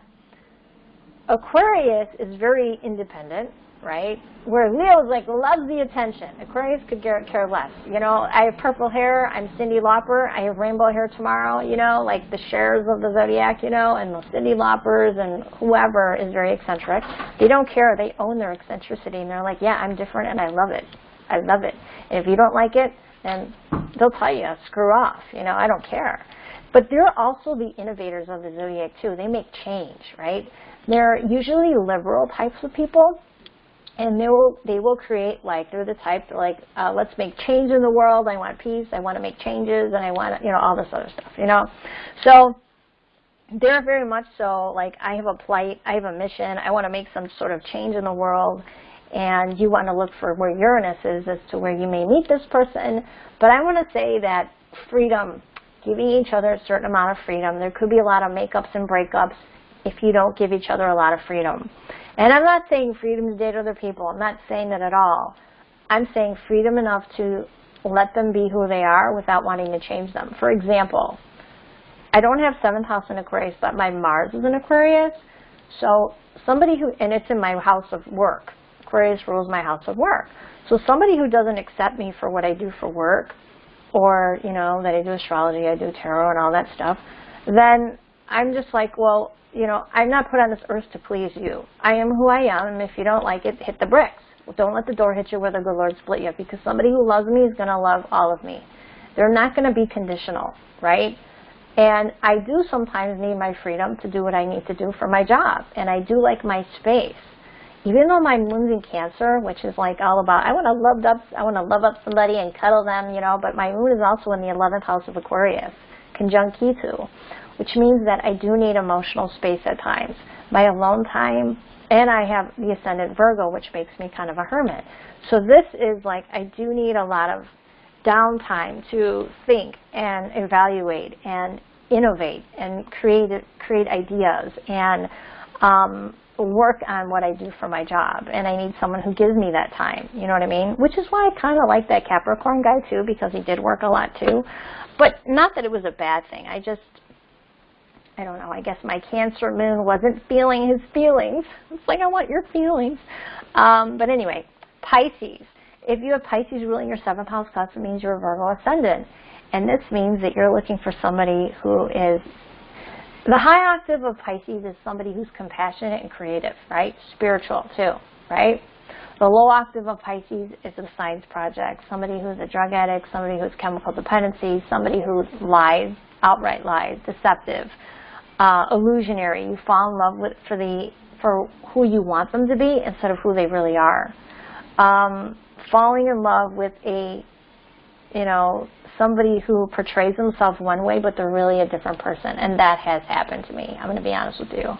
Aquarius is very independent, right? Where Leo like loves the attention. Aquarius could care less. You know, I have purple hair, I'm Cyndi Lauper, I have rainbow hair tomorrow, you know, like the shares of the zodiac, you know, and the Cyndi Laupers and whoever is very eccentric. They don't care, they own their eccentricity, and they're like, yeah, I'm different and I love it. I love it. And if you don't like it, then they'll tell you, screw off, you know, I don't care. But they're also the innovators of the zodiac too. They make change, right? They're usually liberal types of people. And they will create, like, they're the type that, like, let's make change in the world, I want peace, I want to make changes, and I want, you know, all this other stuff, you know. So they're very much so, like, I have a plight, I have a mission, I want to make some sort of change in the world, and you want to look for where Uranus is as to where you may meet this person. But I want to say that freedom, giving each other a certain amount of freedom, there could be a lot of makeups and breakups if you don't give each other a lot of freedom. And I'm not saying freedom to date other people. I'm not saying that at all. I'm saying freedom enough to let them be who they are without wanting to change them. For example, I don't have 7th house in Aquarius, but my Mars is in Aquarius. So somebody who, and it's in my house of work. Aquarius rules my house of work. So somebody who doesn't accept me for what I do for work, or, you know, that I do astrology, I do tarot and all that stuff, then I'm just like, well, you know, I'm not put on this earth to please you. I am who I am, and if you don't like it, hit the bricks. Well, don't let the door hit you where the good Lord split you, because somebody who loves me is going to love all of me. They're not going to be conditional, right? And I do sometimes need my freedom to do what I need to do for my job, and I do like my space. Even though my moon's in Cancer, which is like all about, I want to love up somebody and cuddle them, you know, but my moon is also in the 11th house of Aquarius, conjunct Ketu, which means that I do need emotional space at times. My alone time, and I have the ascendant Virgo, which makes me kind of a hermit. So this is like, I do need a lot of downtime to think and evaluate and innovate and create ideas and work on what I do for my job. And I need someone who gives me that time, you know what I mean? Which is why I kind of like that Capricorn guy too, because he did work a lot too. But not that it was a bad thing. I don't know, I guess my Cancer moon wasn't feeling his feelings. It's like, I want your feelings. But anyway, Pisces. If you have Pisces ruling your 7th house cusp, it means you're a Virgo ascendant. And this means that you're looking for somebody who is, the high octave of Pisces is somebody who's compassionate and creative, right? Spiritual too, right? The low octave of Pisces is a science project, somebody who's a drug addict, somebody who's chemical dependency, somebody who lies outright lies, deceptive, illusionary. You fall in love with for who you want them to be instead of who they really are. Falling in love with somebody who portrays themselves one way, but they're really a different person, and that has happened to me. I'm going to be honest with you.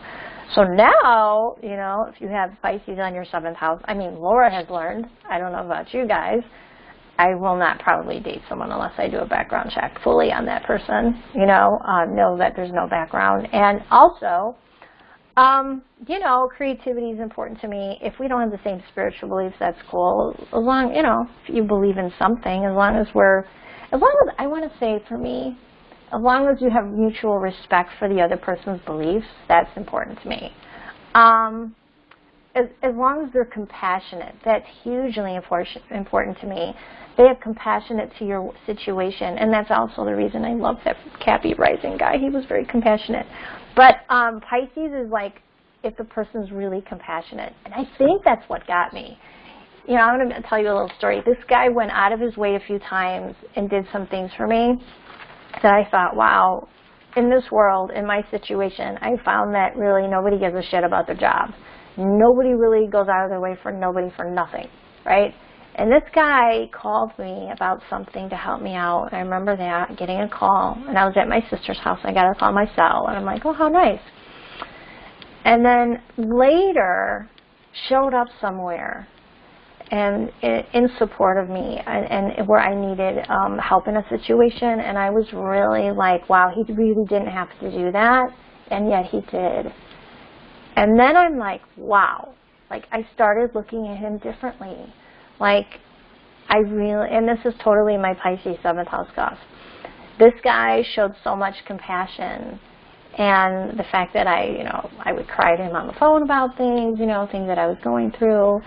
So now, if you have Pisces on your 7th house, I mean, Laura has learned, I don't know about you guys, I will not probably date someone unless I do a background check fully on that person, know that there's no background. And also, creativity is important to me. If we don't have the same spiritual beliefs, that's cool. As long, if you believe in something, as long as I want to say for me, as long as you have mutual respect for the other person's beliefs, that's important to me. As long as they're compassionate, that's hugely important to me. They have compassionate to your situation, and that's also the reason I love that Cappy Rising guy. He was very compassionate. But Pisces is like if the person's really compassionate, and I think that's what got me. I'm going to tell you a little story. This guy went out of his way a few times and did some things for me that I thought, wow, in this world, in my situation, I found that really nobody gives a shit about their job. Nobody really goes out of their way for nobody for nothing, right? And this guy called me about something to help me out. I remember that, getting a call. And I was at my sister's house. And I got a call on my cell. And I'm like, oh, how nice. And then later showed up somewhere and in support of me and where I needed help in a situation. And I was really like, wow, he really didn't have to do that. And yet he did. And then I'm like, wow. Like, I started looking at him differently. Like, and this is totally my Pisces 7th house cusp. This guy showed so much compassion, and the fact that I would cry to him on the phone about things, things that I was going through,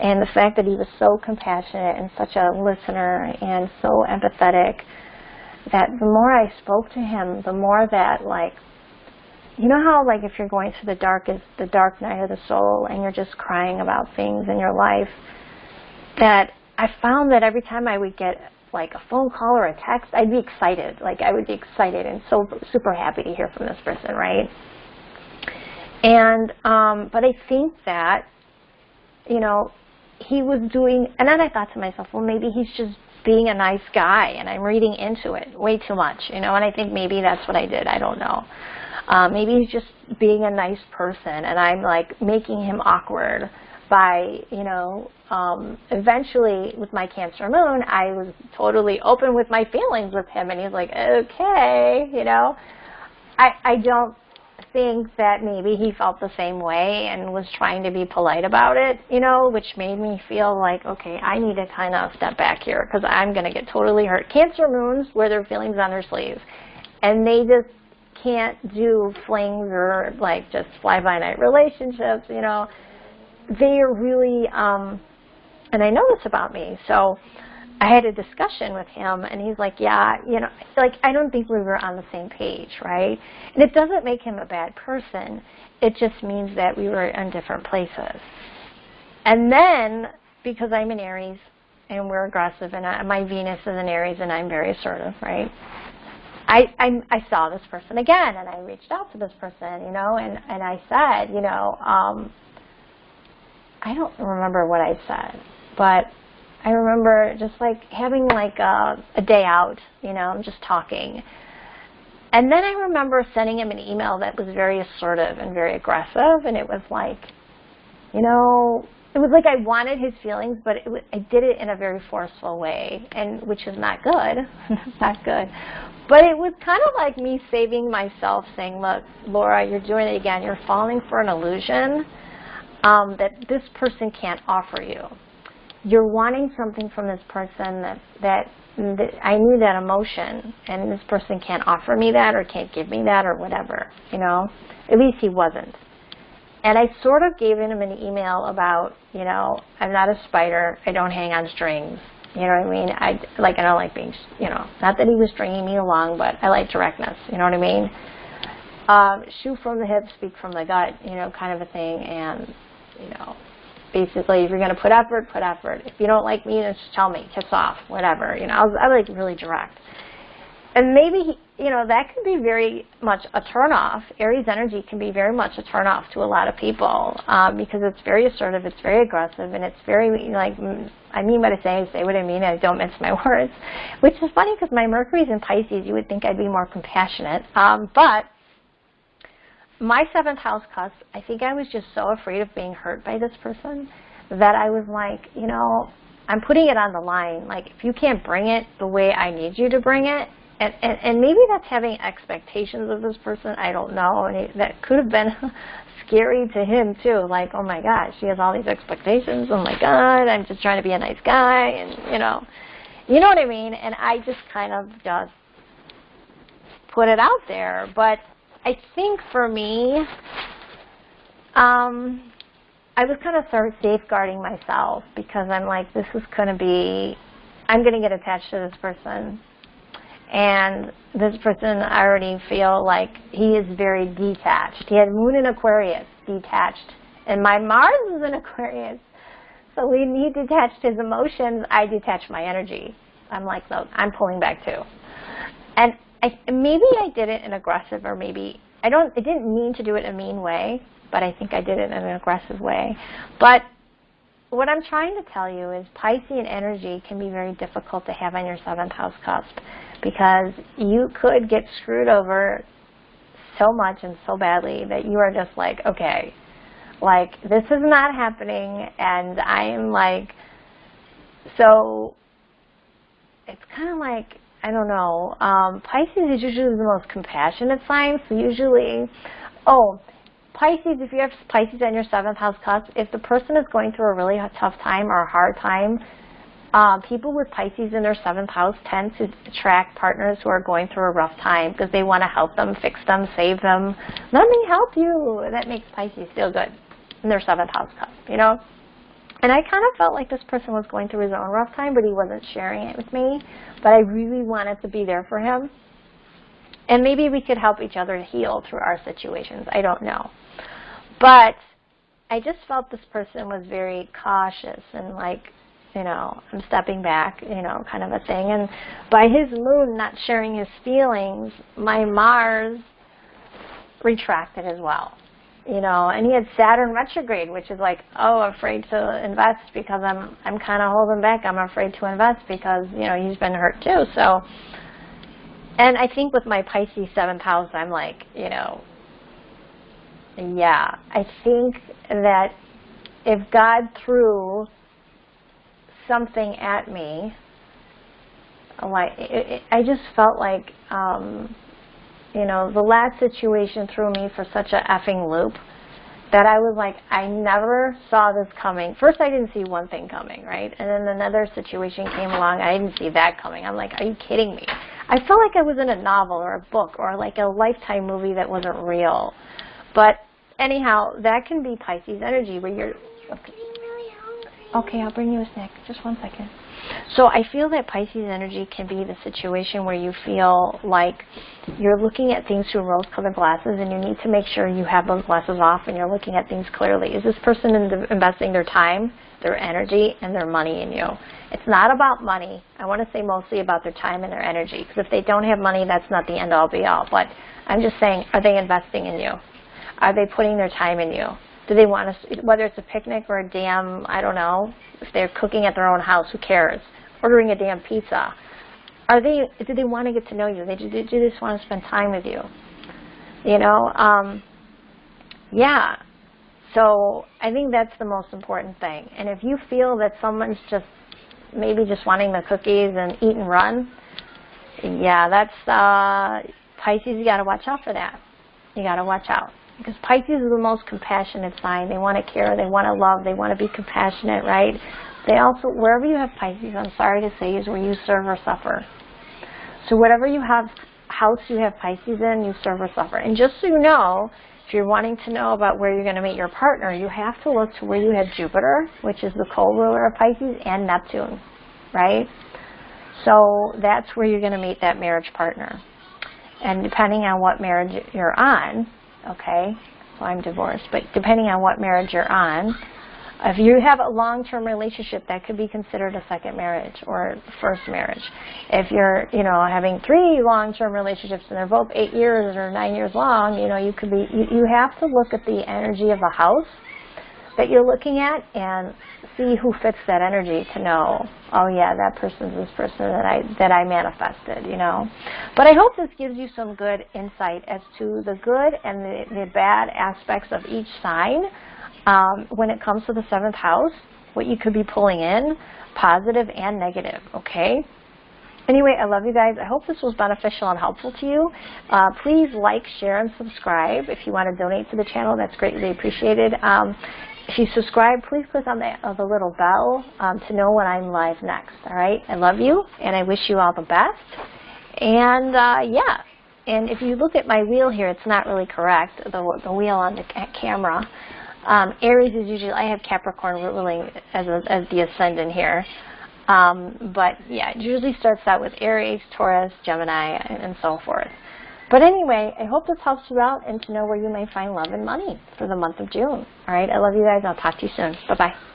and the fact that he was so compassionate and such a listener and so empathetic, that the more I spoke to him, the more that, like, how, like, if you're going through the dark night of the soul, and you're just crying about things in your life, that I found that every time I would get like a phone call or a text, I'd be excited. Like, I would be excited and so super happy to hear from this person, right? And but I think that he was doing, and then I thought to myself, well, maybe he's just being a nice guy, and I'm reading into it way too much, and I think maybe that's what I did. I don't know. Maybe he's just being a nice person, and I'm like making him awkward by, eventually with my Cancer moon, I was totally open with my feelings with him, and he's like, okay, I don't think that maybe he felt the same way and was trying to be polite about it, which made me feel like, okay, I need to kind of step back here because I'm going to get totally hurt. Cancer moons wear their feelings on their sleeves, and they just can't do flings or like just fly-by-night relationships, They're really, and I know this about me, so I had a discussion with him, and he's like, yeah, like, I don't think we were on the same page, right? And it doesn't make him a bad person. It just means that we were in different places. And then, because I'm in Aries, and we're aggressive, and my Venus is in Aries, and I'm very assertive, right? I saw this person again, and I reached out to this person, and I said, I don't remember what I said, but I remember just like having like a day out, just talking. And then I remember sending him an email that was very assertive and very aggressive, and it was like, it was like I wanted his feelings, but I did it in a very forceful way, and which is not good. It's not good. But it was kind of like me saving myself, saying, look, Laura, you're doing it again. You're falling for an illusion that this person can't offer you. You're wanting something from this person that I knew that emotion, and this person can't offer me that or can't give me that or whatever, At least he wasn't. And I sort of gave him an email about, I'm not a spider. I don't hang on strings. You know what I mean? I don't like being, not that he was stringing me along, but I like directness. You know what I mean? Shoot from the hip, speak from the gut, kind of a thing. And, basically, if you're going to put effort, put effort. If you don't like me, then just tell me, kiss off, whatever. I was like really direct. And maybe you know, that can be very much a turnoff. Aries energy can be very much a turnoff to a lot of people because it's very assertive, it's very aggressive, and it's very, like, I mean what I say what I mean, and I don't mince my words, which is funny because my Mercury's in Pisces. You would think I'd be more compassionate, but my 7th house cusp, I think I was just so afraid of being hurt by this person that I was like, you know, I'm putting it on the line. Like, if you can't bring it the way I need you to bring it, and maybe that's having expectations of this person, I don't know, and that could have been scary to him too, like, oh my gosh, she has all these expectations, oh my god, I'm just trying to be a nice guy, and you know what I mean, and I just kind of just put it out there. But I think for me, I was kind of sort of safeguarding myself because I'm like, this is going to be, I'm going to get attached to this person. And this person, I already feel like he is very detached. He had Moon in Aquarius, detached. And my Mars is in Aquarius. So when he detached his emotions, I detached my energy. I'm like, look, I'm pulling back too. And maybe I did it in aggressive, or maybe, I didn't mean to do it in a mean way, but I think I did it in an aggressive way. But what I'm trying to tell you is Piscean energy can be very difficult to have on your 7th house cusp, because you could get screwed over so much and so badly that you are just like, okay, like, this is not happening, and I'm like, so it's kind of like, I don't know, Pisces is usually the most compassionate sign, so usually, Pisces, if you have Pisces on your 7th house cusp, if the person is going through a really tough time or a hard time, people with Pisces in their 7th house tend to attract partners who are going through a rough time because they want to help them, fix them, save them. Let me help you. That makes Pisces feel good in their 7th house cusp, you know? And I kind of felt like this person was going through his own rough time, but he wasn't sharing it with me. But I really wanted to be there for him. And maybe we could help each other heal through our situations. I don't know. But I just felt this person was very cautious and like, you know, I'm stepping back, you know, kind of a thing. And by his moon not sharing his feelings, my Mars retracted as well. You know, and he had Saturn retrograde, which is like, afraid to invest because I'm kind of holding back. I'm afraid to invest because, you know, he's been hurt too. So, and I think with my Pisces 7th house, I'm like, you know, yeah, I think that if God threw something at me, like, I just felt like, you know, the last situation threw me for such a effing loop that I was like, I never saw this coming. First, I didn't see one thing coming, right? And then another situation came along, I didn't see that coming. I'm like, are you kidding me? I felt like I was in a novel or a book or like a Lifetime movie that wasn't real. But anyhow, that can be Pisces energy where you're, okay, I'll bring you a snack. Just one second. So I feel that Pisces energy can be the situation where you feel like you're looking at things through rose-colored glasses, and you need to make sure you have those glasses off and you're looking at things clearly. Is this person investing their time, their energy, and their money in you? It's not about money. I want to say mostly about their time and their energy, because if they don't have money, that's not the end-all be-all. But I'm just saying, are they investing in you? Are they putting their time in you? Do they want to, whether it's a picnic or a damn, I don't know, if they're cooking at their own house, who cares? Ordering a damn pizza. Do they want to get to know you? Do they just want to spend time with you? You know, yeah. So I think that's the most important thing. And if you feel that someone's just maybe just wanting the cookies and eat and run, yeah, that's Pisces. You got to watch out for that. You got to watch out. Because Pisces is the most compassionate sign. They want to care, they want to love, they want to be compassionate, right? They also, wherever you have Pisces, I'm sorry to say, is where you serve or suffer. So whatever you have, house you have Pisces in, you serve or suffer. And just so you know, if you're wanting to know about where you're going to meet your partner, you have to look to where you have Jupiter, which is the co-ruler of Pisces, and Neptune, right? So that's where you're going to meet that marriage partner. And depending on what marriage you're on, okay, so I'm divorced, but depending on what marriage you're on, If you have a long-term relationship, that could be considered a second marriage or first marriage. If you're, having 3 long-term relationships and they're both 8 years or 9 years long, you have to look at the energy of the house that you're looking at and see who fits that energy to know, oh yeah, that person's this person that I manifested, But I hope this gives you some good insight as to the good and the bad aspects of each sign. When it comes to the 7th house, what you could be pulling in, positive and negative, okay? Anyway, I love you guys. I hope this was beneficial and helpful to you. Please like, share, and subscribe. If you want to donate to the channel, that's greatly appreciated. If you subscribe, please click on the little bell to know when I'm live next, all right? I love you, and I wish you all the best. And, yeah. And if you look at my wheel here, it's not really correct, the wheel on the camera. Aries is usually, I have Capricorn ruling as the ascendant here. But yeah, it usually starts out with Aries, Taurus, Gemini, and so forth. But anyway, I hope this helps you out and to know where you may find love and money for the month of June. All right, I love you guys. I'll talk to you soon. Bye-bye.